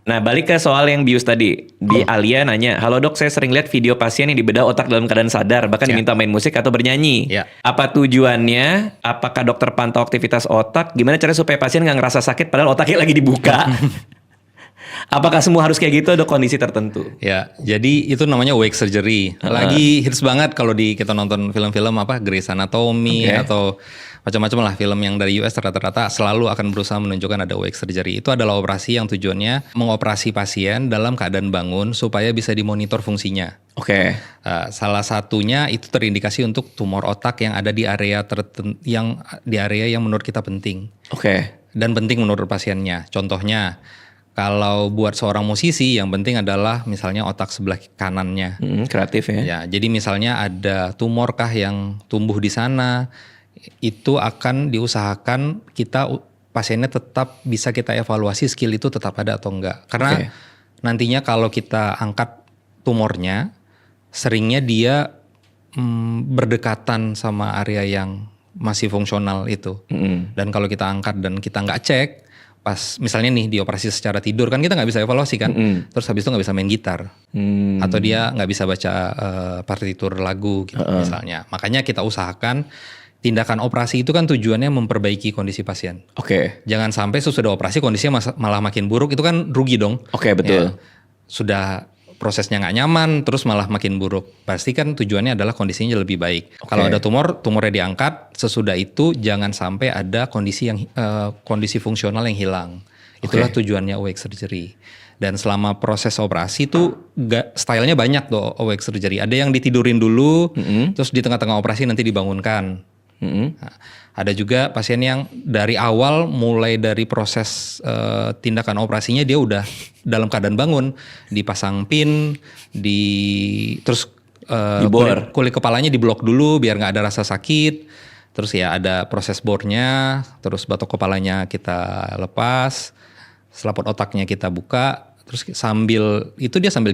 Nah, balik ke soal yang bius tadi. Di Alia nanya, halo dok, saya sering lihat video pasien yang dibedah otak dalam keadaan sadar, bahkan diminta main musik atau bernyanyi. Apa tujuannya? Apakah dokter pantau aktivitas otak? Gimana cara supaya pasien nggak ngerasa sakit padahal otaknya lagi dibuka? Apakah semua harus kayak gitu? Ada kondisi tertentu? Ya, jadi itu namanya wake surgery. Lagi hits banget kalau kita nonton film-film apa Grey's Anatomy atau macam-macam lah film yang dari US rata-rata selalu akan berusaha menunjukkan ada wake surgery. Itu adalah operasi yang tujuannya mengoperasi pasien dalam keadaan bangun supaya bisa dimonitor fungsinya. Salah satunya itu terindikasi untuk tumor otak yang ada di area yang menurut kita penting. Dan penting menurut pasiennya. Contohnya, kalau buat seorang musisi yang penting adalah misalnya otak sebelah kanannya. Kreatif ya. Ya, jadi misalnya ada tumor kah yang tumbuh di sana, itu akan diusahakan pasiennya tetap bisa kita evaluasi skill itu tetap ada atau enggak. Karena nantinya kalau kita angkat tumornya, seringnya dia berdekatan sama area yang masih fungsional itu. Dan kalau kita angkat dan kita nggak cek, pas misalnya nih dioperasi secara tidur kan kita nggak bisa evaluasi kan, terus habis itu nggak bisa main gitar, atau dia nggak bisa baca partitur lagu gitu misalnya. Makanya kita usahakan tindakan operasi itu kan tujuannya memperbaiki kondisi pasien. Jangan sampai sesudah operasi kondisinya malah makin buruk, itu kan rugi dong. Betul. Ya, sudah prosesnya nggak nyaman, terus malah makin buruk. Pasti kan tujuannya adalah kondisinya lebih baik. Kalau ada tumornya diangkat, sesudah itu jangan sampai ada kondisi fungsional yang hilang. Itulah tujuannya awake surgery. Dan selama proses operasi itu stylenya banyak tuh awake surgery. Ada yang ditidurin dulu, terus di tengah-tengah operasi nanti dibangunkan. Nah, ada juga pasien yang dari awal mulai dari proses tindakan operasinya dia udah dalam keadaan bangun, dipasang pin, terus kulit kepalanya diblok dulu biar nggak ada rasa sakit, terus ya ada proses bornya, terus batok kepalanya kita lepas, selaput otaknya kita buka. Terus sambil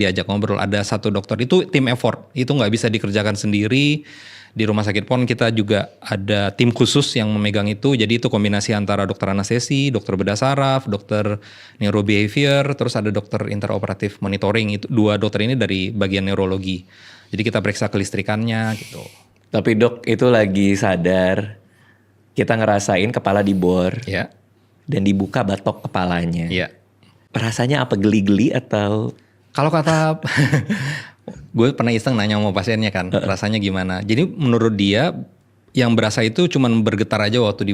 diajak ngobrol. Ada satu dokter, itu tim effort, itu nggak bisa dikerjakan sendiri. Di rumah sakit PON kita juga ada tim khusus yang memegang itu. Jadi itu kombinasi antara dokter anestesi, dokter bedah saraf, dokter neurobehavior, terus ada dokter interoperatif monitoring. Itu 2 dokter ini dari bagian neurologi. Jadi kita periksa kelistrikannya gitu. Tapi dok, itu lagi sadar, kita ngerasain kepala dibor dan dibuka batok kepalanya. Rasanya apa, geli-geli atau? Kalau kata gue pernah iseng nanya sama pasiennya kan, rasanya gimana. Jadi menurut dia yang berasa itu cuman bergetar aja waktu